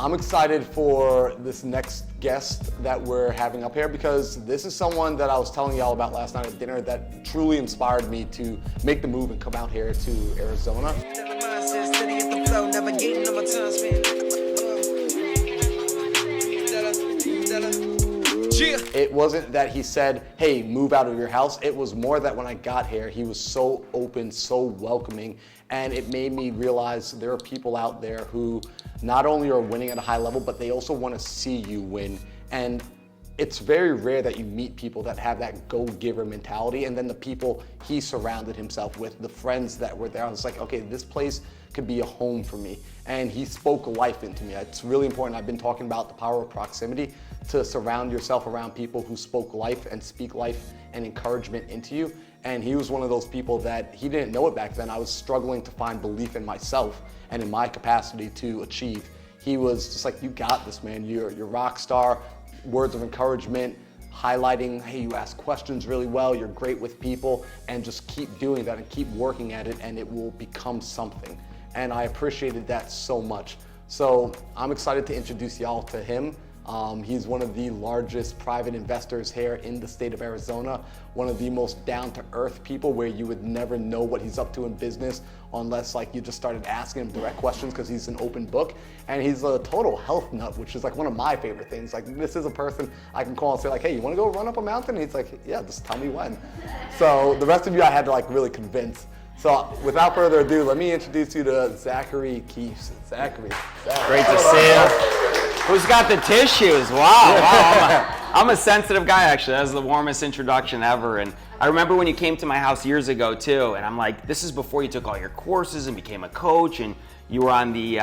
I'm excited for this next guest that we're having up here because this is someone that I was telling y'all about last night at dinner that truly inspired me to make the move and come out here to Arizona. It wasn't that he said, hey, move out of your house. It was more that when I got here, he was so open, so welcoming, and it made me realize there are people out there who not only are winning at a high level, but they also want to see you win. And it's very rare that you meet people that have that go-giver mentality, and then the people he surrounded himself with, the friends that were there, I was like, okay, this place could be a home for me. And he spoke life into me. It's really important. I've been talking about the power of proximity, to surround yourself around people who spoke life and speak life and encouragement into you. And he was one of those people that he didn't know it back then. I was struggling to find belief in myself and in my capacity to achieve. He was just like, you got this, man. You're a rock star. Words of encouragement, highlighting, hey, you ask questions really well, you're great with people, and just keep doing that and keep working at it, and it will become something. And I appreciated that so much. So I'm excited to introduce y'all to him. He's one of the largest private investors here in the state of Arizona, one of the most down-to-earth people where you would never know what he's up to in business unless like you just started asking him direct questions because he's an open book. And he's a total health nut, which is like one of my favorite things. Like, this is a person I can call and say like, hey, you want to go run up a mountain? And he's like, yeah, just tell me when. So the rest of you I had to like really convince. So without further ado, let me introduce you to Zachary Kepes. Zachary. Great to see you. Who's got the tissues? Wow. I'm a sensitive guy, actually. That was the warmest introduction ever. And I remember when you came to my house years ago, too. And I'm like, this is before you took all your courses and became a coach. And you were on the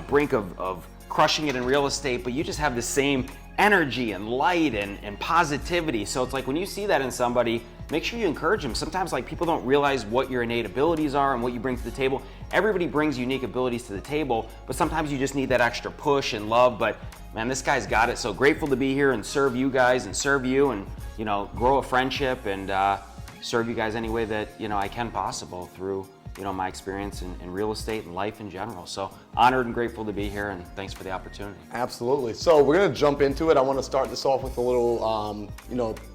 brink of crushing it in real estate. But you just have the same energy and light and positivity. So it's like when you see that in somebody, make sure you encourage them. Sometimes like people don't realize what your innate abilities are and what you bring to the table. Everybody brings unique abilities to the table, but sometimes you just need that extra push and love. But man, this guy's got it. So grateful to be here and serve you guys and serve you and, grow a friendship and serve you guys any way that, I can possible through, my experience in real estate and life in general. So honored and grateful to be here, and thanks for the opportunity. Absolutely. So we're gonna jump into it. I wanna start this off with a little,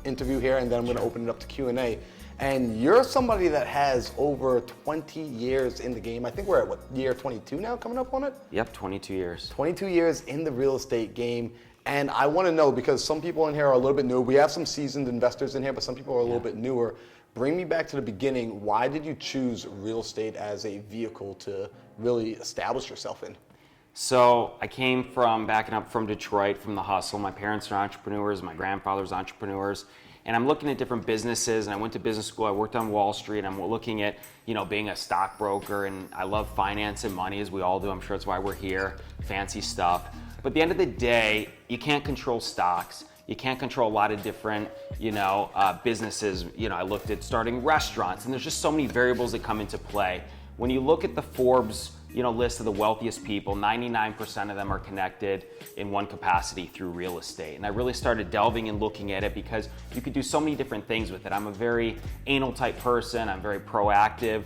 interview here, and then I'm gonna open it up to Q&A. And you're somebody that has over 20 years in the game. I think we're at year 22 now, coming up on it? Yep, 22 years. 22 years in the real estate game. And I wanna know, because some people in here are a little bit new. We have some seasoned investors in here, but some people are a little bit newer. Bring me back to the beginning. Why did you choose real estate as a vehicle to really establish yourself in? So I came from backing up from Detroit, from the hustle. My parents are entrepreneurs, my grandfather's entrepreneurs, and I'm looking at different businesses, and I went to business school, I worked on Wall Street, I'm looking at, being a stockbroker, and I love finance and money, as we all do. I'm sure that's why we're here, fancy stuff. But at the end of the day, you can't control stocks. You can't control a lot of different, businesses. I looked at starting restaurants, and there's just so many variables that come into play. When you look at the Forbes, list of the wealthiest people, 99% of them are connected in one capacity through real estate. And I really started delving and looking at it because you could do so many different things with it. I'm a very anal type person. I'm very proactive.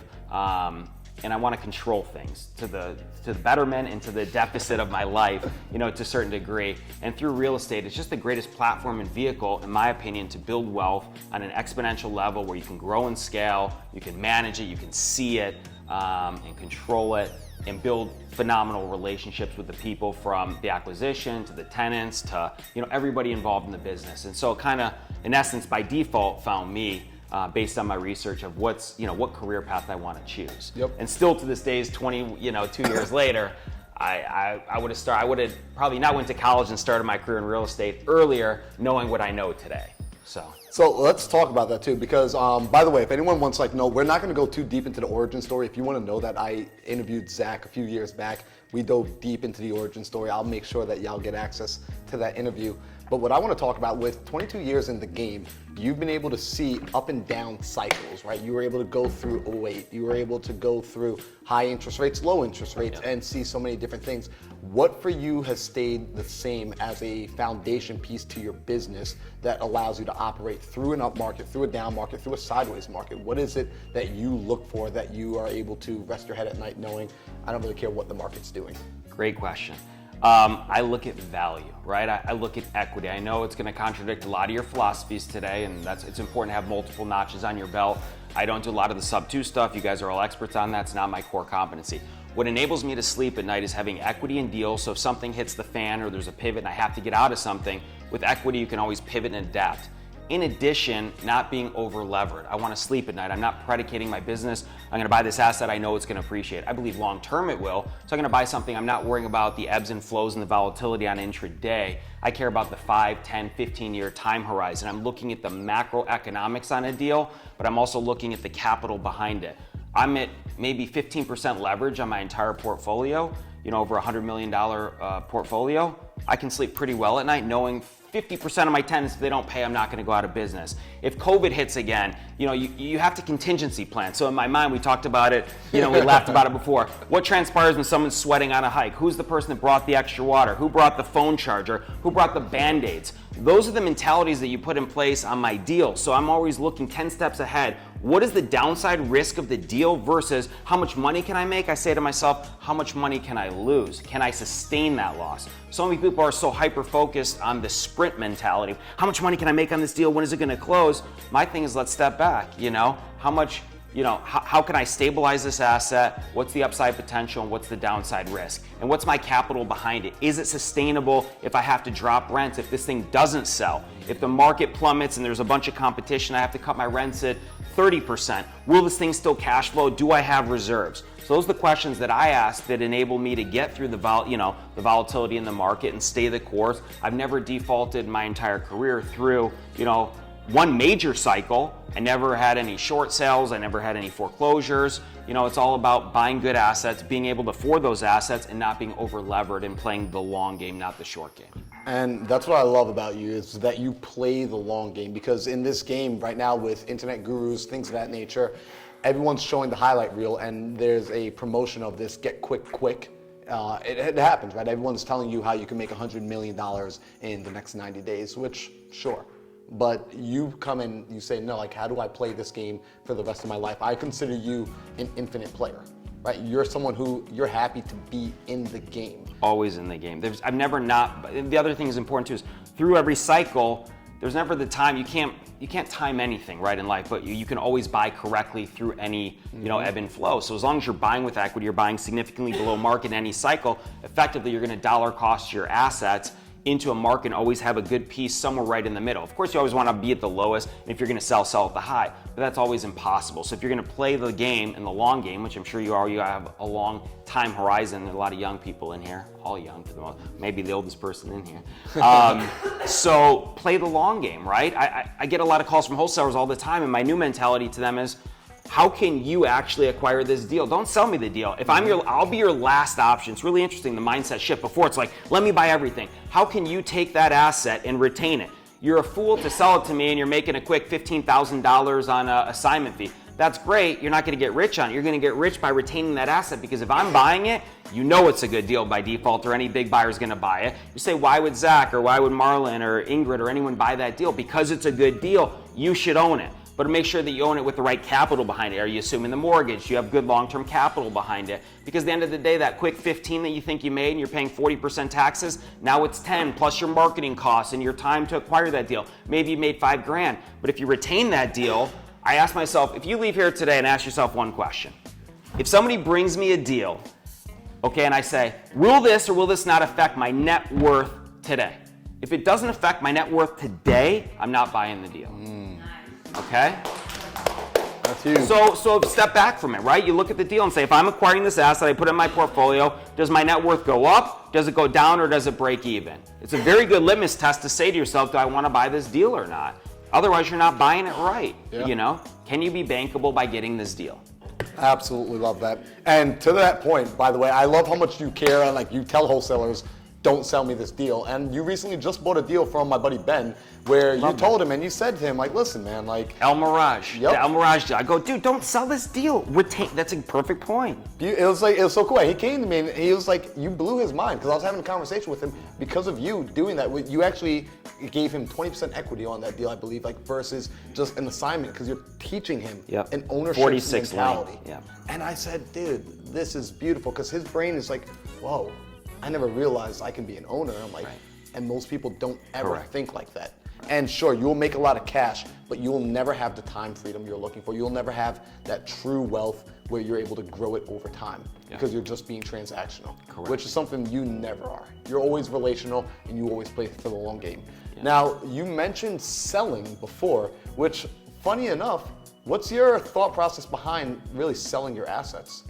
And I want to control things to the betterment and to the deficit of my life, to a certain degree. And through real estate, it's just the greatest platform and vehicle, in my opinion, to build wealth on an exponential level where you can grow and scale, you can manage it, you can see it, and control it, and build phenomenal relationships with the people, from the acquisition to the tenants to everybody involved in the business. And so it kind of, in essence, by default, found me. Based on my research of what career path I want to choose. Yep. And still to this day, 2 years later, I would have probably not went to college and started my career in real estate earlier, knowing what I know today. So let's talk about that too, because by the way, if anyone wants know, we're not going to go too deep into the origin story. If you want to know that, I interviewed Zach a few years back. We dove deep into the origin story. I'll make sure that y'all get access to that interview. But what I want to talk about, with 22 years in the game, you've been able to see up and down cycles, right? You were able to go through 08. You were able to go through high interest rates, low interest rates, and see so many different things. What for you has stayed the same as a foundation piece to your business that allows you to operate through an up market, through a down market, through a sideways market? What is it that you look for that you are able to rest your head at night knowing, I don't really care what the market's doing? Great question. I look at value, right? I look at equity. I know it's going to contradict a lot of your philosophies today, and it's important to have multiple notches on your belt. I don't do a lot of the sub 2 stuff. You guys are all experts on that. It's not my core competency. What enables me to sleep at night is having equity in deals. So if something hits the fan or there's a pivot and I have to get out of something, with equity you can always pivot and adapt. In addition, not being over levered. I want to sleep at night. I'm not predicating my business. I'm going to buy this asset I know it's going to appreciate. I believe long term it will. So I'm going to buy something. I'm not worrying about the ebbs and flows and the volatility on intraday. I care about the 5, 10, 15-year time horizon. I'm looking at the macroeconomics on a deal, but I'm also looking at the capital behind it. I'm at maybe 15% leverage on my entire portfolio, over $100 million portfolio. I can sleep pretty well at night knowing 50% of my tenants, if they don't pay, I'm not going to go out of business. If COVID hits again, you have to contingency plan. So in my mind, we talked about it, we laughed about it before. What transpires when someone's sweating on a hike? Who's the person that brought the extra water? Who brought the phone charger? Who brought the Band-Aids? Those are the mentalities that you put in place on my deal. So I'm always looking 10 steps ahead. What is the downside risk of the deal versus how much money can I make? I say to myself, how much money can I lose? Can I sustain that loss? So many people are so hyper-focused on the sprint mentality. How much money can I make on this deal? When is it going to close? My thing is, let's step back. How much, how can I stabilize this asset? What's the upside potential and what's the downside risk? And what's my capital behind it? Is it sustainable if I have to drop rents, if this thing doesn't sell? If the market plummets and there's a bunch of competition, I have to cut my rents at 30%. Will this thing still cash flow? Do I have reserves? So those are the questions that I ask that enable me to get through the volatility in the market and stay the course. I've never defaulted my entire career through, one major cycle. I never had any short sales. I never had any foreclosures. It's all about buying good assets, being able to afford those assets and not being over levered and playing the long game, not the short game. And that's what I love about you is that you play the long game, because in this game right now with internet gurus, things of that nature, everyone's showing the highlight reel and there's a promotion of this get quick. It happens, right? Everyone's telling you how you can make $100 million in the next 90 days, which sure. But you come in, you say, no, how do I play this game for the rest of my life? I consider you an infinite player, right? You're someone who you're happy to be in the game. Always in the game. I've never not, the other thing is important too is through every cycle, there's never the time, you can't time anything, right, in life, but you can always buy correctly through any, ebb and flow. So as long as you're buying with equity, you're buying significantly below market in any cycle, effectively you're going to dollar cost your assets into a market and always have a good piece somewhere right in the middle. Of course, you always want to be at the lowest, and if you're going to sell at the high, but that's always impossible. So if you're going to play the game in the long game, which I'm sure you are, you have a long time horizon. There are a lot of young people in here, all young for the most, maybe the oldest person in here. So play the long game, right? I get a lot of calls from wholesalers all the time, and my new mentality to them is, how can you actually acquire this deal? Don't sell me the deal. If I'll be your last option. It's really interesting, the mindset shift. Before it's like, let me buy everything. How can you take that asset and retain it? You're a fool to sell it to me and you're making a quick $15,000 on an assignment fee. That's great. You're not going to get rich on it. You're going to get rich by retaining that asset, because if I'm buying it, it's a good deal by default, or any big buyer is going to buy it. You say, why would Zach or why would Marlon or Ingrid or anyone buy that deal? Because it's a good deal. You should own it. But make sure that you own it with the right capital behind it. Are you assuming the mortgage? Do you have good long-term capital behind it? Because at the end of the day, that quick 15 that you think you made and you're paying 40% taxes, now it's 10 plus your marketing costs and your time to acquire that deal. Maybe you made $5,000. But if you retain that deal, I ask myself, if you leave here today and ask yourself one question, if somebody brings me a deal, okay, and I say, will this or will this not affect my net worth today? If it doesn't affect my net worth today, I'm not buying the deal. Okay? That's huge. So step back from it, right? You look at the deal and say, if I'm acquiring this asset, I put it in my portfolio, does my net worth go up, does it go down, or does it break even? It's a very good litmus test to say to yourself, do I want to buy this deal or not? Otherwise, you're not buying it right. Yeah. Can you be bankable by getting this deal? Absolutely love that. And to that point, by the way, I love how much you care and you tell wholesalers, don't sell me this deal. And you recently just bought a deal from my buddy Ben, where you told him and you said to him, listen, man, El Mirage. Yep. The El Mirage deal. I go, dude, don't sell this deal. That's a perfect point. It was so cool. He came to me and he was like, you blew his mind, because I was having a conversation with him because of you doing that. You actually gave him 20% equity on that deal, I believe, versus just an assignment, because you're teaching him an ownership 46 mentality. Yeah. And I said, dude, this is beautiful, because his brain is like, whoa, I never realized I can be an owner. I'm like, Right. and most people don't ever Correct. think like that. And sure, you'll make a lot of cash, but you'll never have the time freedom you're looking for. You'll never have that true wealth where you're able to grow it over time because you're just being transactional, Correct. which is something you never are. You're always relational and you always play for the long game. Now, you mentioned selling before, which, funny enough, what's your thought process behind really selling your assets?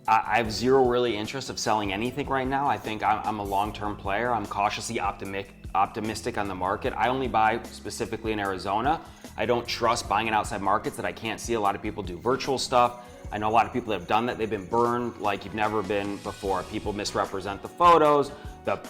I have zero really interest of selling anything right now. I think I'm a long-term player. I'm cautiously optimistic on the market. I only buy specifically in Arizona. I don't trust buying in outside markets that I can't see. A lot of people do virtual stuff. I know a lot of people that have done that. They've been burned like you've never been before. People misrepresent the photos.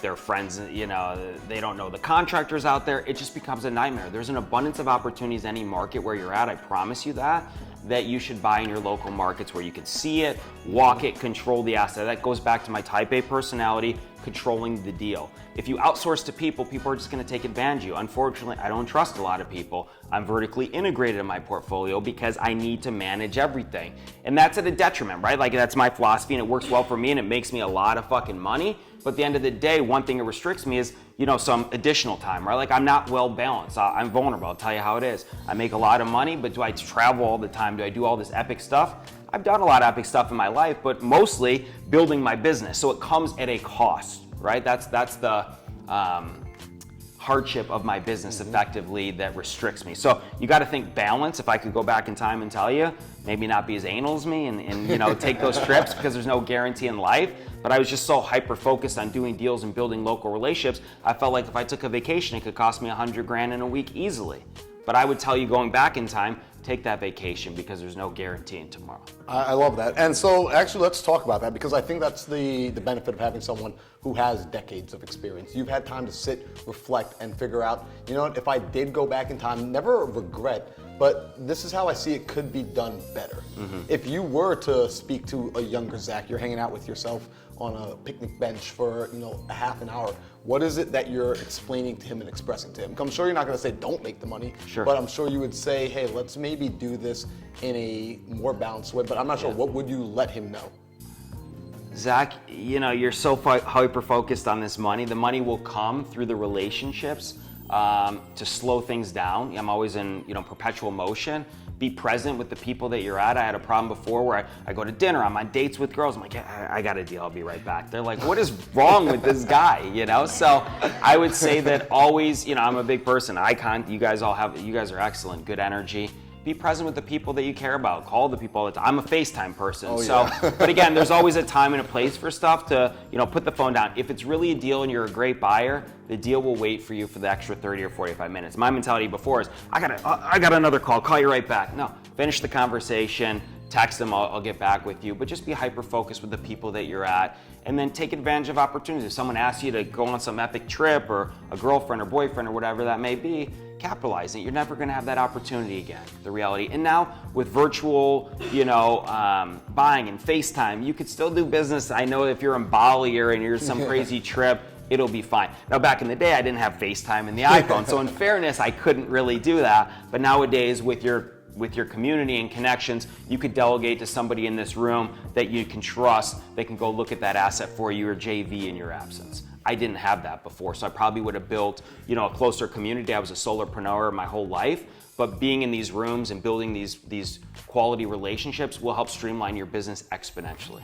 Their friends, you know, they don't know the contractors out there. It just becomes a nightmare. There's an abundance of opportunities in any market where you're at. I promise you that you should buy in your local markets where you can see it, walk it, control the asset. That goes back to my type A personality, controlling the deal. If you outsource to people, people are just gonna take advantage of you. Unfortunately, I don't trust a lot of people. I'm vertically integrated in my portfolio because I need to manage everything. And that's at a detriment, right? Like that's my philosophy and it works well for me and it makes me a lot of fucking money. But at the end of the day, one thing that restricts me is, you know, some additional time, right? Like I'm not well balanced. I'm vulnerable. I'll tell you how it is. I make a lot of money, but do I travel all the time? Do I do all this epic stuff? I've done a lot of epic stuff in my life, but mostly building my business. So it comes at a cost, right? That's the hardship of my business effectively that restricts me. So you got to think balance. If I could go back in time and tell you, maybe not be as anal as me and you know, take those trips because there's no guarantee in life. But I was just so hyper focused on doing deals and building local relationships. I felt like if I took a vacation, it could cost me $100,000 in a week easily. But I would tell you going back in time, take that vacation because there's no guarantee in tomorrow. I love that. And so actually let's talk about that because I think that's the benefit of having someone who has decades of experience. You've had time to sit, reflect, and figure out, you know what, if I did go back in time, never regret, but this is how I see it could be done better. If you were to speak to a younger Zach, you're hanging out with yourself on a picnic bench for, you know, a half an hour, what is it that you're explaining to him and expressing to him? I'm sure you're not going to say don't make the money, but I'm sure you would say, hey, let's maybe do this in a more balanced way, but I'm not sure, what would you let him know? Zach, you know, you're so hyper focused on this money. The money will come through the relationships to slow things down. I'm always in, you know, perpetual motion. Be present with the people that you're at. I had a problem before where I go to dinner, I'm on dates with girls, I'm like, yeah, I got a deal, I'll be right back. They're like, what is wrong with this guy, you know? So I would say that always, you know, I'm a big person. You guys are excellent, good energy. Be present with the people that you care about. Call the people all the time. I'm a FaceTime person. But again, there's always a time and a place for stuff to, you know, put the phone down. If it's really a deal and you're a great buyer, the deal will wait for you for the extra 30 or 45 minutes. My mentality before is, I got another call you right back. No, finish the conversation, text them, I'll get back with you. But just be hyper-focused with the people that you're at and then take advantage of opportunities. If someone asks you to go on some epic trip or a girlfriend or boyfriend or whatever that may be, capitalize it. You're never going to have that opportunity again, the reality. And now with virtual, you know, buying and FaceTime, you could still do business. I know if you're in Bali or you're some crazy trip, it'll be fine. Now back in the day, I didn't have FaceTime in the iPhone. So in fairness, I couldn't really do that. But nowadays with your community and connections, you could delegate to somebody in this room that you can trust that can go look at that asset for you or JV in your absence. I didn't have that before, so I probably would have built, you know, a closer community. I was a solopreneur my whole life, but being in these rooms and building these quality relationships will help streamline your business exponentially.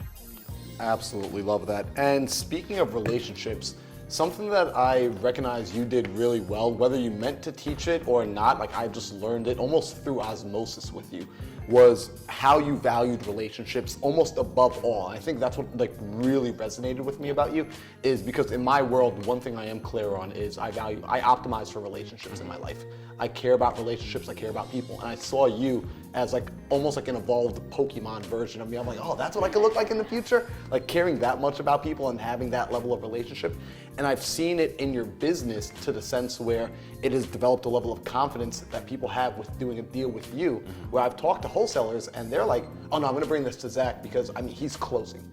Absolutely love that. And speaking of relationships, something that I recognize you did really well, whether you meant to teach it or not, like I just learned it almost through osmosis with you, was how you valued relationships almost above all. I think that's what like really resonated with me about you, is because in my world, one thing I am clear on is I optimize for relationships in my life. I care about relationships, I care about people. And I saw you as like almost like an evolved Pokemon version of me. I'm like, oh, that's what I could look like in the future? Like caring that much about people and having that level of relationship. And I've seen it in your business to the sense where it has developed a level of confidence that people have with doing a deal with you, where I've talked to wholesalers and they're like, oh no, I'm gonna bring this to Zach because I mean, he's closing.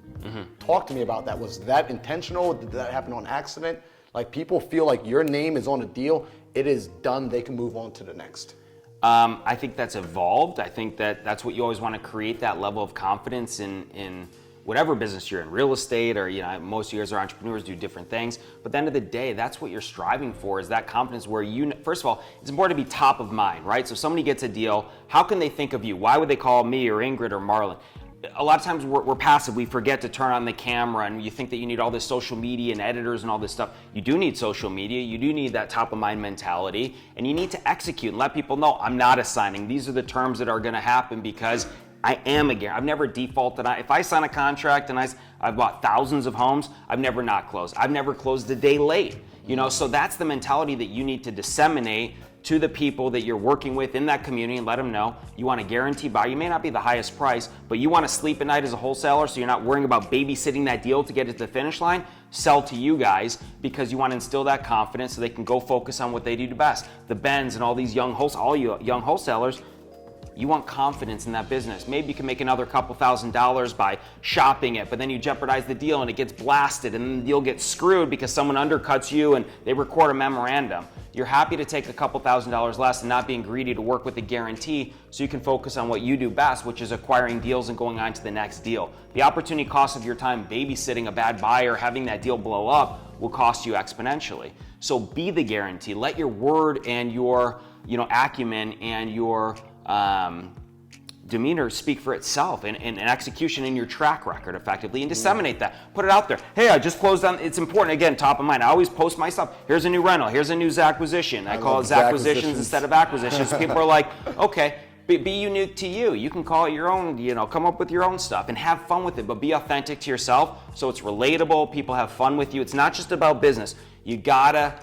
Talk to me about that. Was that intentional? Did that happen on accident? Like people feel like your name is on a deal, it is done, they can move on to the next. I think that's evolved. I think that's what you always want to create, that level of confidence in whatever business you're in, real estate, or most of you guys are entrepreneurs, do different things. But at the end of the day, that's what you're striving for, is that confidence where first of all, it's important to be top of mind, right? So if somebody gets a deal, how can they think of you? Why would they call me or Ingrid or Marlon? A lot of times we're passive. We forget to turn on the camera, and you think that you need all this social media and editors and all this stuff. You do need social media. You do need that top of mind mentality, and you need to execute and let people know, I'm not assigning. These are the terms that are going to happen because I am a guarantee. I've never defaulted. If I sign a contract and I've bought thousands of homes, I've never not closed. I've never closed a day late. So that's the mentality that you need to disseminate to the people that you're working with in that community, and let them know you want a guarantee buy. You may not be the highest price, but you want to sleep at night as a wholesaler, so you're not worrying about babysitting that deal to get it to the finish line. Sell to you guys because you want to instill that confidence so they can go focus on what they do best. The Benz and all these young wholesalers, you want confidence in that business. Maybe you can make another couple $1,000s by shopping it, but then you jeopardize the deal and it gets blasted, and then the deal gets screwed because someone undercuts you and they record a memorandum. You're happy to take a couple $1,000s less and not being greedy to work with a guarantee so you can focus on what you do best, which is acquiring deals and going on to the next deal. The opportunity cost of your time babysitting a bad buyer, having that deal blow up, will cost you exponentially. So be the guarantee. Let your word and your acumen and your demeanor speak for itself, and execution in your track record effectively, and disseminate that. Put it out there. Hey, I just closed on. It's important. Again, top of mind. I always post my stuff. Here's a new rental. Here's a new Zacquisition. I call it Zacquisitions instead of acquisitions. People are like, okay, be unique to you. You can call it your own, come up with your own stuff and have fun with it, but be authentic to yourself so it's relatable. People have fun with you. It's not just about business. The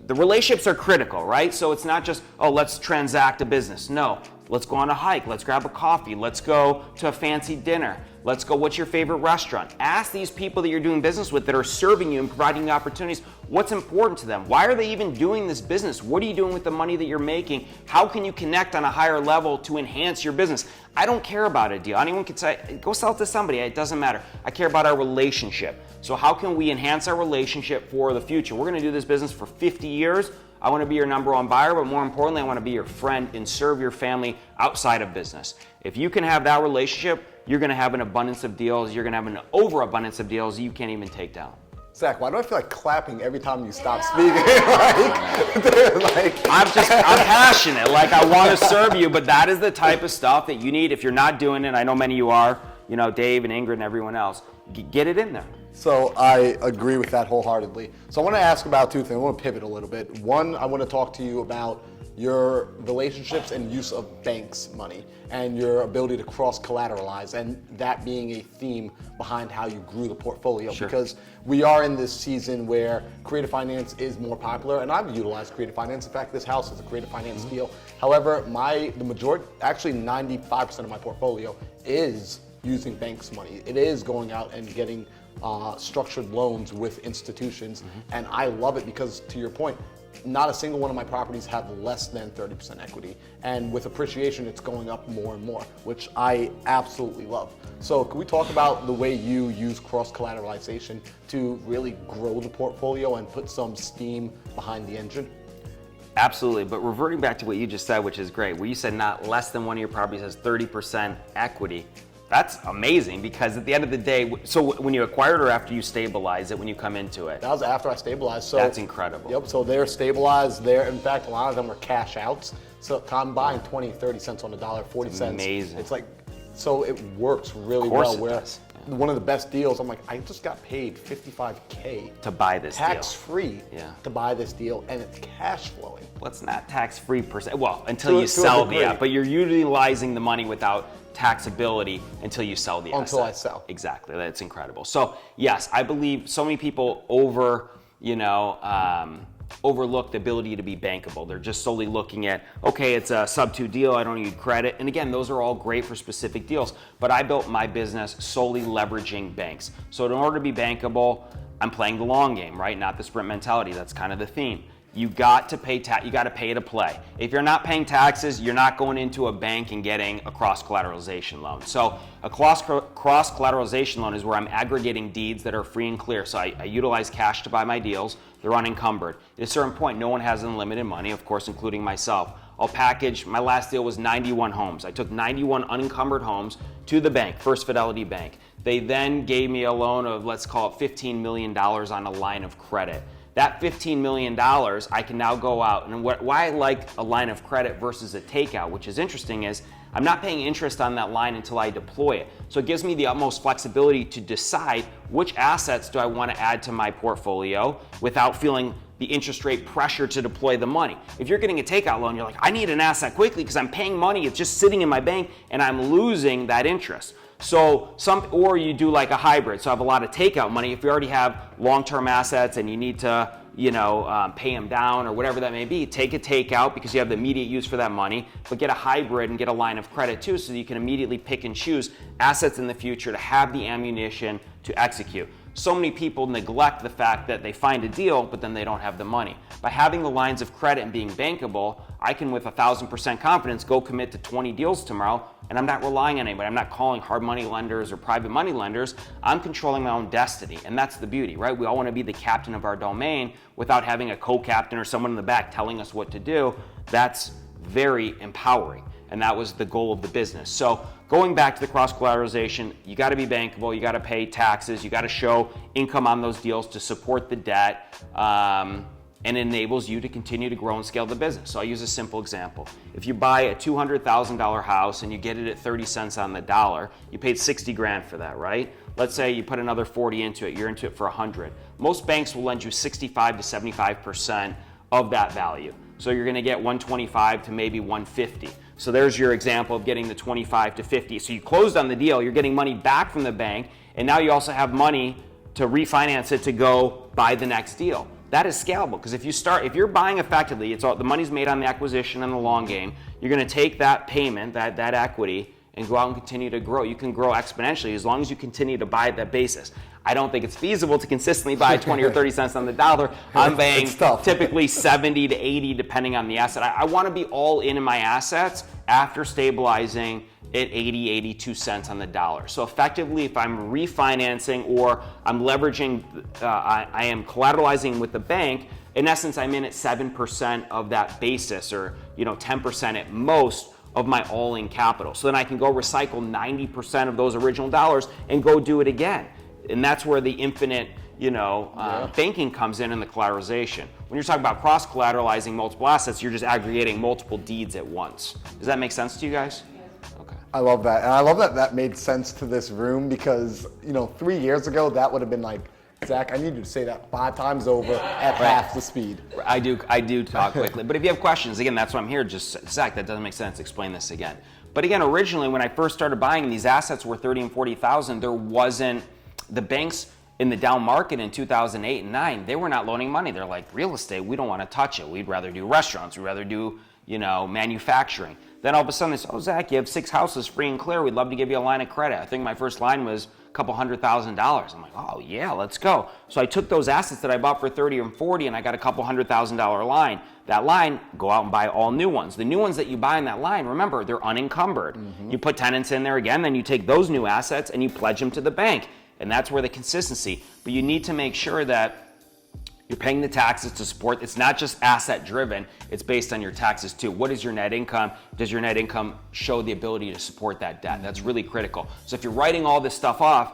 relationships are critical, right? So it's not just, let's transact a business. No. Let's go on a hike. Let's grab a coffee. Let's go to a fancy dinner. Let's go, what's your favorite restaurant? Ask these people that you're doing business with that are serving you and providing you opportunities, what's important to them? Why are they even doing this business? What are you doing with the money that you're making? How can you connect on a higher level to enhance your business? I don't care about a deal. Anyone could say, go sell it to somebody. It doesn't matter. I care about our relationship. So how can we enhance our relationship for the future? We're going to do this business for 50 years. I want to be your number one buyer, but more importantly, I want to be your friend and serve your family outside of business. If you can have that relationship, you're going to have an abundance of deals. You're going to have an overabundance of deals you can't even take down. Zach, why do I feel like clapping every time you stop speaking? I'm passionate. I want to serve you, but that is the type of stuff that you need. If you're not doing it, I know many of you are, Dave and Ingrid and everyone else, get it in there. So I agree with that wholeheartedly. So I want to ask about two things. I want to pivot a little bit. One, I want to talk to you about your relationships and use of banks' money and your ability to cross-collateralize, and that being a theme behind how you grew the portfolio. Sure. Because we are in this season where creative finance is more popular, and I've utilized creative finance. In fact, this house is a creative finance deal. However, the majority, actually 95% of my portfolio is using banks' money. It is going out and getting structured loans with institutions, and I love it because, to your point, not a single one of my properties have less than 30% equity, and with appreciation it's going up more and more, which I absolutely love. So can we talk about the way you use cross-collateralization to really grow the portfolio and put some steam behind the engine? Absolutely, but reverting back to what you just said, which is great, where you said not less than one of your properties has 30% equity. That's amazing, because at the end of the day, so when you acquired or after you stabilize it, when you come into it? That was after I stabilized. So that's incredible. Yep, so they're stabilized. In fact, a lot of them are cash outs. So I'm buying 20, 30 cents on the dollar, 40 cents. Amazing. It's so it works really well. Where one of the best deals, I'm like, I just got paid $55K to buy this tax-free to buy this deal, and it's cash flowing. Well, it's not tax-free per se. Well, until you sell the asset, but you're utilizing the money without taxability until you sell the asset. Until I sell. Exactly, that's incredible. So yes, I believe so many people overlook the ability to be bankable. They're just solely looking at, okay, it's a sub-2 deal, I don't need credit. And again, those are all great for specific deals, but I built my business solely leveraging banks. So in order to be bankable, I'm playing the long game, right? Not the sprint mentality. That's kind of the theme. You got to pay you got to pay to play. If you're not paying taxes, you're not going into a bank and getting a cross-collateralization loan. So a cross-collateralization loan is where I'm aggregating deeds that are free and clear. So I utilize cash to buy my deals. They're unencumbered. At a certain point, no one has unlimited money, of course, including myself. I'll package, my last deal was 91 homes. I took 91 unencumbered homes to the bank, First Fidelity Bank. They then gave me a loan of, let's call it $15 million on a line of credit. That $15 million, I can now go out, and why I like a line of credit versus a takeout, which is interesting, is I'm not paying interest on that line until I deploy it. So it gives me the utmost flexibility to decide which assets do I want to add to my portfolio without feeling the interest rate pressure to deploy the money. If you're getting a takeout loan, you're like, I need an asset quickly because I'm paying money, it's just sitting in my bank, and I'm losing that interest. So or you do like a hybrid. So I have a lot of takeout money. If you already have long-term assets and you need to, pay them down or whatever that may be, take a takeout because you have the immediate use for that money, but get a hybrid and get a line of credit too, so you can immediately pick and choose assets in the future to have the ammunition to execute. So many people neglect the fact that they find a deal, but then they don't have the money. By having the lines of credit and being bankable, I can, with 1,000% confidence, go commit to 20 deals tomorrow, and I'm not relying on anybody. I'm not calling hard money lenders or private money lenders. I'm controlling my own destiny, and that's the beauty, right? We all want to be the captain of our domain without having a co-captain or someone in the back telling us what to do. That's very empowering, and that was the goal of the business. So going back to the cross-collateralization, you got to be bankable, you got to pay taxes, you got to show income on those deals to support the debt, and it enables you to continue to grow and scale the business. So I'll use a simple example. If you buy a $200,000 house and you get it at 30 cents on the dollar, you paid 60 grand for that, right? Let's say you put another 40 into it, you're into it for 100. Most banks will lend you 65 to 75% of that value. So you're gonna get 125 to maybe 150. So there's your example of getting the 25 to 50. So you closed on the deal, you're getting money back from the bank, and now you also have money to refinance it to go buy the next deal. That is scalable, because if you're buying effectively, the money's made on the acquisition and the long game. You're going to take that payment, that equity, and go out and continue to grow. You can grow exponentially as long as you continue to buy at that basis. I don't think it's feasible to consistently buy 20 or 30 cents on the dollar. I'm paying typically 70 to 80 depending on the asset. I want to be all in my assets after stabilizing at 80, 82 cents on the dollar. So effectively, if I'm refinancing or I'm leveraging, I am collateralizing with the bank, in essence, I'm in at 7% of that basis, or 10% at most of my all-in capital. So then I can go recycle 90% of those original dollars and go do it again. And that's where the infinite banking comes in the collateralization. When you're talking about cross-collateralizing multiple assets, you're just aggregating multiple deeds at once. Does that make sense to you guys? Okay. I love that. And I love that that made sense to this room, because 3 years ago, that would have been like, Zach, I need you to say that 5 times over at half the speed. I do talk quickly. But if you have questions, again, that's why I'm here. Just, Zach, that doesn't make sense. Explain this again. But again, originally, when I first started buying, these assets were 30 and 40,000. There wasn't, the banks in the down market in 2008 and 9, they were not loaning money. They're like, real estate, we don't want to touch it. We'd rather do restaurants. We'd rather do, manufacturing. Then all of a sudden they say, oh, Zach, you have 6 houses free and clear. We'd love to give you a line of credit. I think my first line was a couple $100,000. I'm like, oh yeah, let's go. So I took those assets that I bought for 30 and 40 and I got a couple $100,000 line. That line, go out and buy all new ones. The new ones that you buy in that line, remember, they're unencumbered. Mm-hmm. You put tenants in there again, then you take those new assets and you pledge them to the bank. And that's where the consistency. But you need to make sure that you're paying the taxes to support. It's not just asset driven, it's based on your taxes too. What is your net income? Does your net income show the ability to support that debt? That's really critical. So if you're writing all this stuff off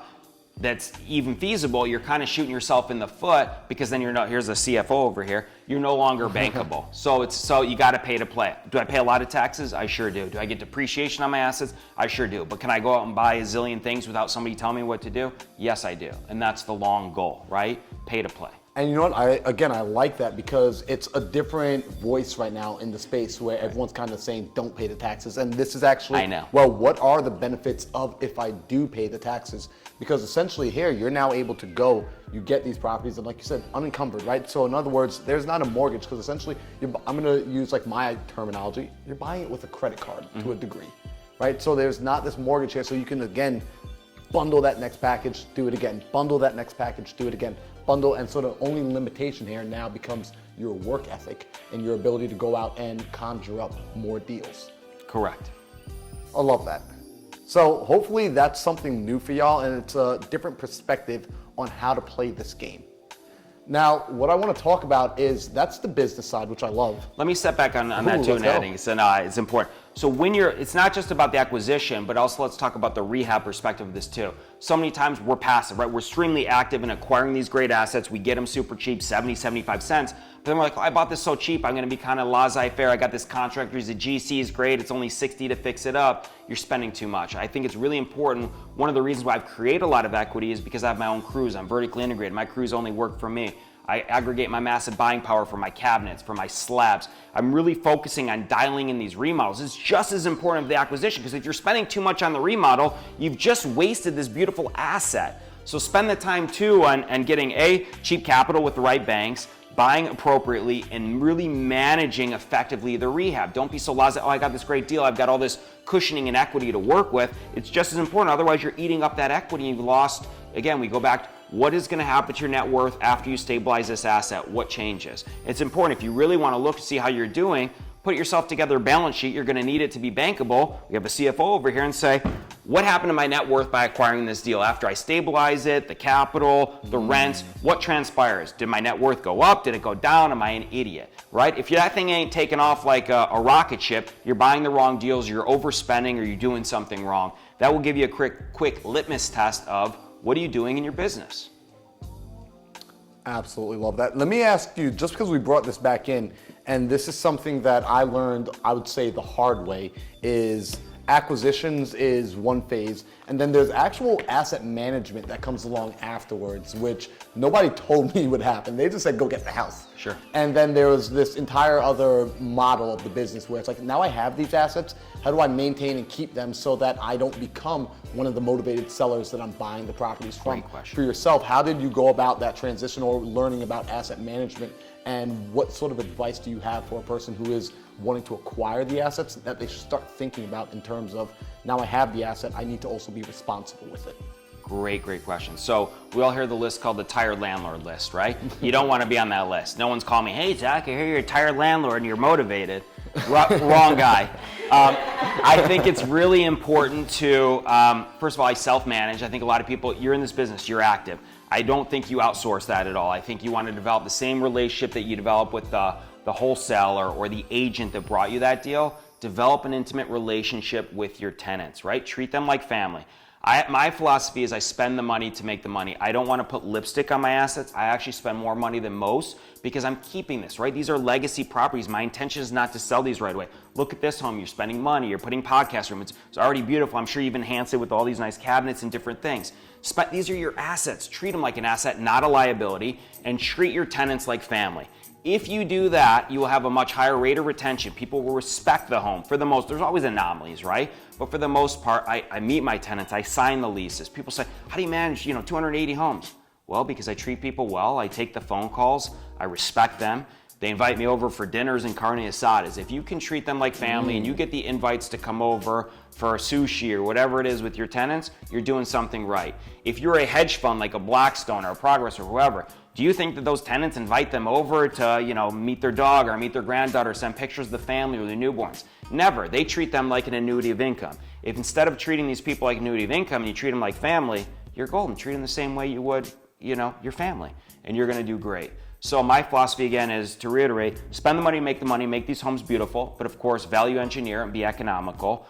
that's even feasible, you're kind of shooting yourself in the foot, because then you're not, here's a CFO over here, you're no longer bankable. So you got to pay to play. Do I pay a lot of taxes? I sure do. Do I get depreciation on my assets? I sure do. But can I go out and buy a zillion things without somebody telling me what to do? Yes, I do. And that's the long goal, right? Pay to play. And you know what, I like that, because it's a different voice right now in the space where everyone's kind of saying, don't pay the taxes. And this is actually, I know. Well, what are the benefits of if I do pay the taxes? Because essentially here, you're now able to go, you get these properties, and like you said, unencumbered, right? So in other words, there's not a mortgage, because essentially, I'm gonna use like my terminology, you're buying it with a credit card to a degree, right? So there's not this mortgage here, so you can, again, bundle that next package, do it again, bundle that next package, do it again, bundle. And so the only limitation here now becomes your work ethic and your ability to go out and conjure up more deals. Correct. I love that. So hopefully that's something new for y'all, and it's a different perspective on how to play this game. Now, what I want to talk about is, that's the business side, which I love. Let me step back on that too, and adding, it's important. So it's not just about the acquisition, but also let's talk about the rehab perspective of this too. So many times we're passive, right? We're extremely active in acquiring these great assets. We get them super cheap, 70, 75 cents. But then we're like, oh, I bought this so cheap, I'm gonna be kind of laissez-faire. I got this contractor, he's a GC, is great, it's only 60 to fix it up. You're spending too much. I think it's really important. One of the reasons why I've created a lot of equity is because I have my own crews. I'm vertically integrated. My crews only work for me. I aggregate my massive buying power for my cabinets, for my slabs. I'm really focusing on dialing in these remodels. It's just as important as the acquisition, because if you're spending too much on the remodel, you've just wasted this beautiful asset. So spend the time too on getting cheap capital with the right banks, buying appropriately, and really managing effectively the rehab. Don't be so laissez, oh, I got this great deal, I've got all this cushioning and equity to work with. It's just as important, otherwise you're eating up that equity and you've lost. Again, we go back, what is gonna happen to your net worth after you stabilize this asset? What changes? It's important, if you really wanna look to see how you're doing, put yourself together a balance sheet. You're gonna need it to be bankable. We have a CFO over here and say, what happened to my net worth by acquiring this deal? After I stabilize it, the capital, the rents, what transpires? Did my net worth go up? Did it go down? Am I an idiot, right? If that thing ain't taking off like a rocket ship, you're buying the wrong deals, you're overspending, or you're doing something wrong. That will give you a quick litmus test of what are you doing in your business? Absolutely love that. Let me ask you, just because we brought this back in, and this is something that I learned, I would say the hard way, is acquisitions is one phase, and then there's actual asset management that comes along afterwards, which nobody told me would happen. They just said, go get the house. Sure. And then there was this entire other model of the business where it's like, now I have these assets, how do I maintain and keep them so that I don't become one of the motivated sellers that I'm buying the properties from? Great question. For yourself, how did you go about that transition or learning about asset management, and what sort of advice do you have for a person who is wanting to acquire the assets that they should start thinking about in terms of, now I have the asset, I need to also be responsible with it? Great question. So we all hear the list called the tired landlord list, right? You don't want to be on that list. No one's calling me, hey Zach, I hear you're a tired landlord and you're motivated. Wrong guy. I think it's really important to, first of all, I self-manage. I think a lot of people, you're in this business, you're active. I don't think you outsource that at all. I think you want to develop the same relationship that you develop with the wholesaler or the agent that brought you that deal. Develop an intimate relationship with your tenants, right? Treat them like family. My philosophy is I spend the money to make the money. I don't want to put lipstick on my assets. I actually spend more money than most because I'm keeping this, right? These are legacy properties. My intention is not to sell these right away. Look at this home. You're spending money. You're putting podcast room. It's already beautiful. I'm sure you've enhanced it with all these nice cabinets and different things. These are your assets. Treat them like an asset, not a liability, and treat your tenants like family. If you do that, you will have a much higher rate of retention. People will respect the home. For the most, there's always anomalies, right? But for the most part, I meet my tenants, I sign the leases. People say, how do you manage, 280 homes? Well, because I treat people well, I take the phone calls, I respect them. They invite me over for dinners and carne asadas. If you can treat them like family and you get the invites to come over for sushi or whatever it is with your tenants, you're doing something right. If you're a hedge fund like a Blackstone or a Progress or whoever, do you think that those tenants invite them over to, meet their dog or meet their granddaughter, send pictures of the family or their newborns? Never. They treat them like an annuity of income. If instead of treating these people like annuity of income, you treat them like family, you're golden. Treat them the same way you would, your family, and you're going to do great. So my philosophy again is to reiterate, spend the money, make these homes beautiful, but of course value engineer and be economical.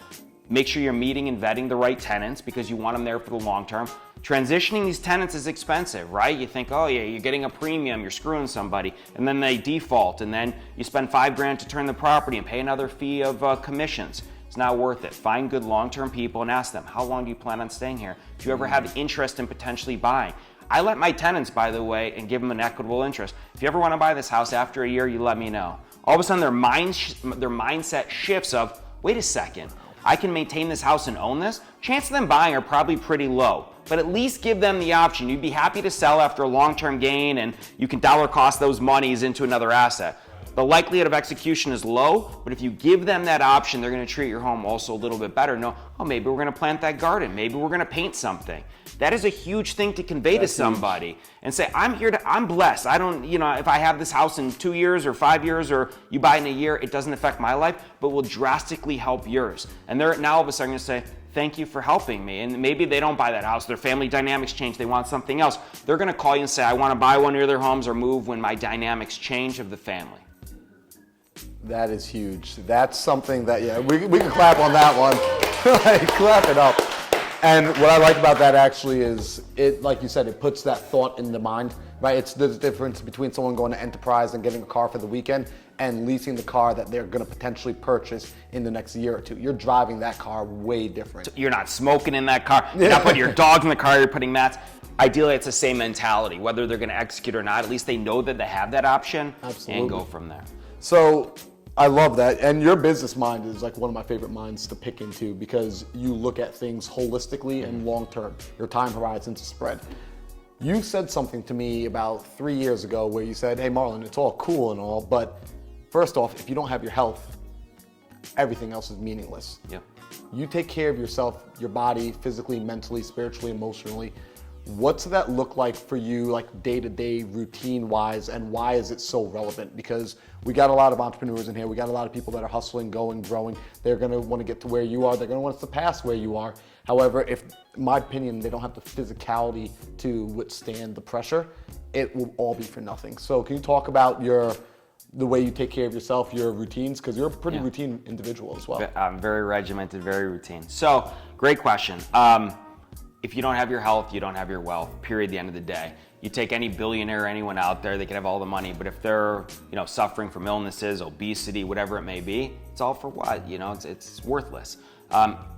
Make sure you're meeting and vetting the right tenants because you want them there for the long term. Transitioning these tenants is expensive, right? You think, oh yeah, you're getting a premium, you're screwing somebody, and then they default, and then you spend $5,000 to turn the property and pay another fee of commissions. It's not worth it. Find good long-term people and ask them, how long do you plan on staying here? Do you ever have interest in potentially buying? I let my tenants, by the way, and give them an equitable interest. If you ever want to buy this house after a year, you let me know. All of a sudden, their mindset shifts of, wait a second, I can maintain this house and own this? Chances of them buying are probably pretty low, but at least give them the option. You'd be happy to sell after a long-term gain and you can dollar cost those monies into another asset. The likelihood of execution is low, but if you give them that option, they're going to treat your home also a little bit better. No, maybe we're going to plant that garden. Maybe we're going to paint something. That is a huge thing to convey to somebody and say, I'm blessed. I don't, if I have this house in 2 years or 5 years or you buy in a year, it doesn't affect my life, but will drastically help yours. And they're now all of a sudden going to say, thank you for helping me. And maybe they don't buy that house. Their family dynamics change. They want something else. They're going to call you and say, I want to buy one of their homes or move when my dynamics change of the family. That is huge. That's something that, yeah, we can clap on that one. Like, clap it up. And what I like about that actually is it, like you said, it puts that thought in the mind, right? It's the difference between someone going to Enterprise and getting a car for the weekend and leasing the car that they're going to potentially purchase in the next year or two. You're driving that car way different. You're not smoking in that car. You're not putting your dog in the car. You're putting mats. Ideally, it's the same mentality. Whether they're going to execute or not, at least they know that they have that option. Absolutely. And go from there. So I love that. And your business mind is like one of my favorite minds to pick into because you look at things holistically and long term. Your time horizons are spread. You said something to me about 3 years ago where you said, hey, Marlon, it's all cool and all, but first off, if you don't have your health, everything else is meaningless. Yep. You take care of yourself, your body, physically, mentally, spiritually, emotionally. What's that look like for you, like day-to-day, routine-wise, and why is it so relevant? Because we got a lot of entrepreneurs in here. We got a lot of people that are hustling, going, growing. They're gonna wanna get to where you are. They're gonna want to surpass where you are. However, if, in my opinion, they don't have the physicality to withstand the pressure, it will all be for nothing. So can you talk about the way you take care of yourself, your routines? Because you're a pretty routine individual as well. I'm very regimented, very routine. So, great question. If you don't have your health, you don't have your wealth, period, at the end of the day. You take any billionaire, anyone out there, they can have all the money, but if they're, suffering from illnesses, obesity, whatever it may be, it's all for what? It's worthless.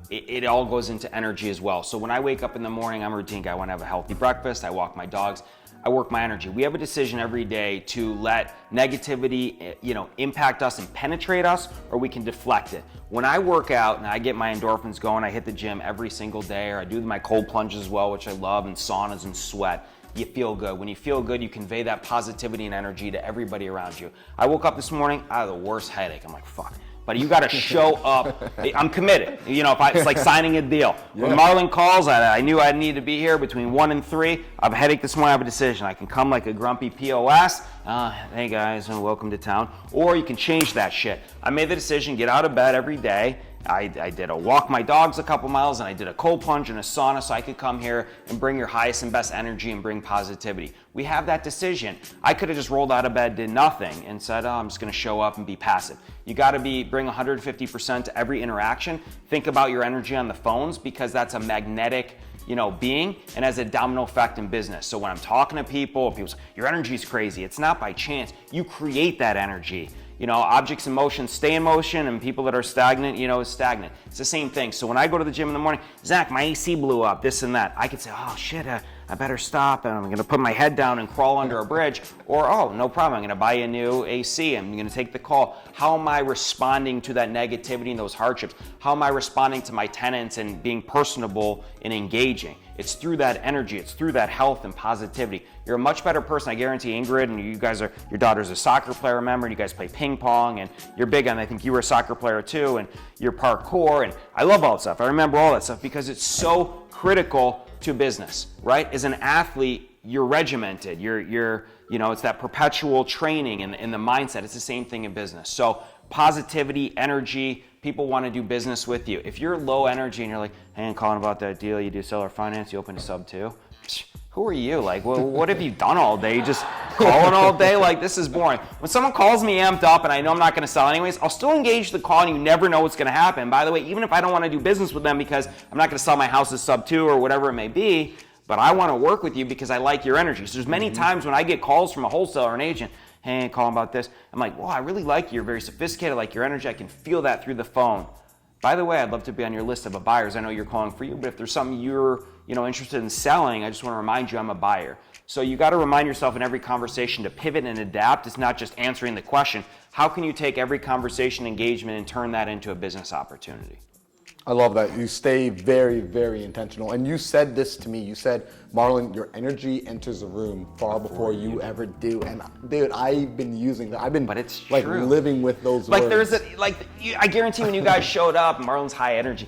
It all goes into energy as well. So when I wake up in the morning, I'm a routine guy. I want to have a healthy breakfast. I walk my dogs. I work my energy. We have a decision every day to let negativity, impact us and penetrate us, or we can deflect it. When I work out and I get my endorphins going, I hit the gym every single day, or I do my cold plunges as well, which I love, and saunas and sweat. You feel good. When you feel good, you convey that positivity and energy to everybody around you. I woke up this morning, I had the worst headache. I'm like, fuck. But you got to show up. I'm committed. It's like signing a deal. Yeah. When Marlon calls, I knew I needed to be here between 1 and 3. I have a headache this morning. I have a decision. I can come like a grumpy POS. Hey guys, and welcome to town. Or you can change that shit. I made the decision, get out of bed every day. I did a walk my dogs a couple miles, and I did a cold plunge and a sauna so I could come here and bring your highest and best energy and bring positivity. We have that decision. I could have just rolled out of bed, did nothing, and said, I'm just gonna show up and be passive. You gotta bring 150% to every interaction. Think about your energy on the phones, because that's a magnetic being, and has a domino effect in business. So when I'm talking to people say, your energy is crazy. It's not by chance. You create that energy. Objects in motion stay in motion, and people that are stagnant, is stagnant. It's the same thing. So when I go to the gym in the morning, Zach, my AC blew up, this and that. I could say, oh shit, I better stop, and I'm gonna put my head down and crawl under a bridge. Or, oh, no problem, I'm gonna buy a new AC, I'm gonna take the call. How am I responding to that negativity and those hardships? How am I responding to my tenants and being personable and engaging? It's through that energy, it's through that health and positivity. You're a much better person, I guarantee. Ingrid, and your daughter's a soccer player, remember, and you guys play ping pong, and you're big on, I think you were a soccer player too, and you're parkour, and I love all that stuff. I remember all that stuff because it's so critical to business, right? As an athlete, you're regimented, it's that perpetual training and the mindset. It's the same thing in business. So positivity, energy, people want to do business with you. If you're low energy and you're like, hey, I'm calling about that deal, you do seller finance, you open a sub too. Who are you? Like, well, what have you done all day? You just calling all day? Like, this is boring. When someone calls me amped up and I know I'm not going to sell anyways, I'll still engage the call, and you never know what's going to happen. By the way, even if I don't want to do business with them because I'm not going to sell my house as sub 2 or whatever it may be, but I want to work with you because I like your energy. So there's many times when I get calls from a wholesaler or an agent, hey, calling about this. I'm like, well, I really like you. You're very sophisticated. I like your energy. I can feel that through the phone. By the way, I'd love to be on your list of buyers. I know you're calling for you, but if there's something you're interested in selling, I just want to remind you I'm a buyer. So you got to remind yourself in every conversation to pivot and adapt. It's not just answering the question. How can you take every conversation engagement and turn that into a business opportunity? I love that. You stay very, very intentional. And you said this to me. You said, Marlon, your energy enters a room far before you ever do. And dude, I've been using that. I've been true. Living with those words. I guarantee when you guys showed up, Marlon's high energy.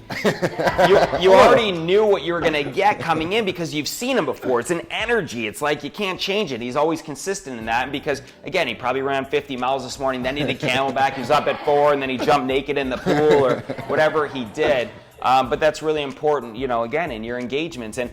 You already knew what you were gonna get coming in because you've seen him before. It's an energy. It's like you can't change it. He's always consistent in that. And because again, he probably ran 50 miles this morning, then he did Camelback. He was up at 4, and then he jumped naked in the pool or whatever he did. But that's really important, again, in your engagements. And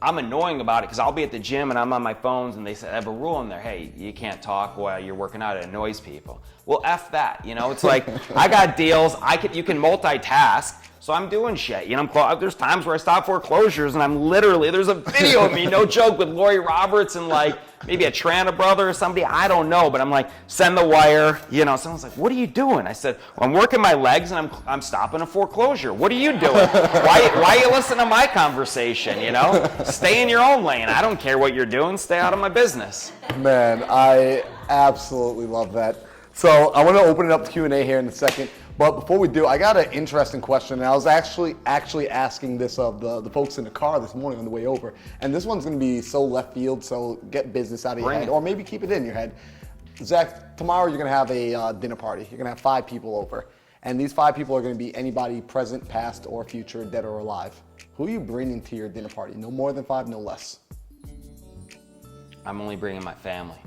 I'm annoying about it because I'll be at the gym and I'm on my phones and they say, I have a rule in there, hey, you can't talk while you're working out, it annoys people. Well, F that, you know, it's like, I got deals, you can multitask, so I'm doing shit. You know, there's times where I stop foreclosures and I'm literally, there's a video of me, no joke, with Lori Roberts and like maybe a Trana brother or somebody, I don't know, but I'm like, send the wire, you know, someone's like, what are you doing? I said, well, I'm working my legs and I'm stopping a foreclosure. What are you doing? Why you listen to my conversation, you know? Stay in your own lane. I don't care what you're doing, stay out of my business. Man, I absolutely love that. So I want to open it up to Q&A here in a second. But before we do, I got an interesting question, and I was actually asking this of the folks in the car this morning on the way over. And this one's going to be so left field, so get business out of your head, or maybe keep it in your head. Zach, tomorrow you're going to have a dinner party. You're going to have 5 people over. And these 5 people are going to be anybody present, past, or future, dead or alive. Who are you bringing to your dinner party? No more than 5, no less. I'm only bringing my family.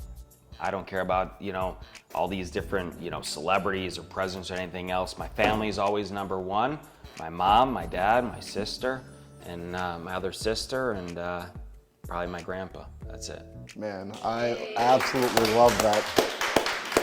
I don't care about, you know, all these different, you know, celebrities or presidents or anything else. My family is always number one. My mom, my dad, my sister, and my other sister, and probably my grandpa. That's it. Man, I absolutely love that.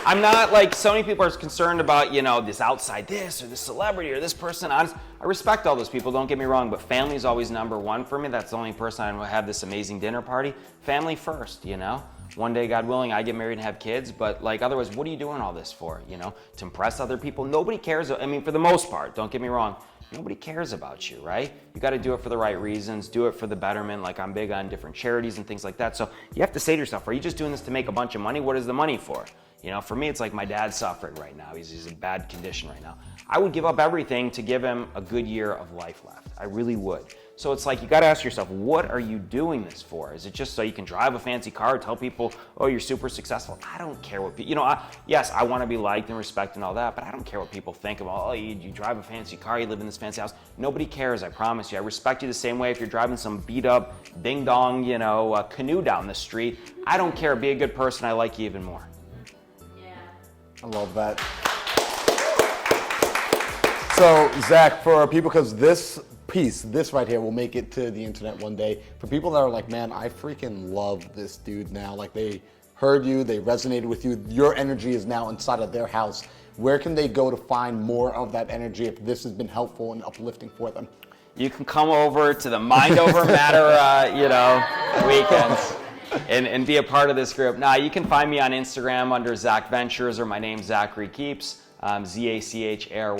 I'm not like so many people are concerned about, you know, this outside this or this celebrity or this person. I respect all those people, don't get me wrong, but family is always number one for me. That's the only person I have this amazing dinner party. Family first, you know? One day, God willing, I get married and have kids, but like otherwise, what are you doing all this for? You know, to impress other people? Nobody cares. I mean, for the most part, don't get me wrong, nobody cares about you, right? You got to do it for the right reasons, do it for the betterment. Like I'm big on different charities and things like that. So you have to say to yourself, are you just doing this to make a bunch of money? What is the money for? You know, for me, it's like my dad's suffering right now. He's in bad condition right now. I would give up everything to give him a good year of life left. I really would. So it's like, you got to ask yourself, what are you doing this for? Is it just so you can drive a fancy car, tell people, oh, you're super successful? I don't care what people, you know, yes, I want to be liked and respected and all that, but I don't care what people think about, oh, you drive a fancy car, you live in this fancy house. Nobody cares, I promise you. I respect you the same way if you're driving some beat up, ding dong, you know, canoe down the street. I don't care, be a good person, I like you even more. I love that. So, Zach, for people, because this right here will make it to the internet one day. For people that are like, man, I freaking love this dude now. Like they heard you, they resonated with you. Your energy is now inside of their house. Where can they go to find more of that energy if this has been helpful and uplifting for them? You can come over to the Mind Over Matter, you know, weekends. And be a part of this group. Now, you can find me on Instagram under Zach Ventures, or my name's Zachary Kepes, ZACHARYKEPES,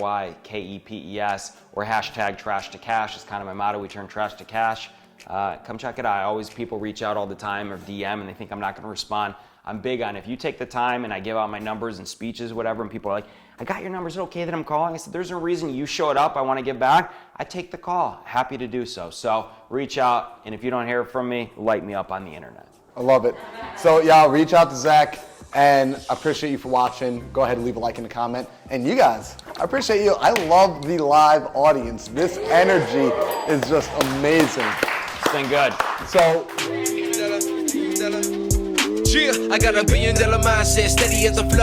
or hashtag Trash to Cash is kind of my motto. We turn trash to cash. Come check it out. People reach out all the time or DM and they think I'm not going to respond. I'm big on if you take the time and I give out my numbers and speeches, whatever, and people are like, I got your numbers, is it okay that I'm calling? I said, there's a reason you showed up, I want to give back. I take the call, happy to do so. So reach out, and if you don't hear from me, light me up on the internet. I love it. So y'all reach out to Zach, and I appreciate you for watching. Go ahead and leave a like in the comment. And you guys, I appreciate you. I love the live audience. This energy is just amazing. It's been good. So, I got $1 billion mindset, steady as a flow.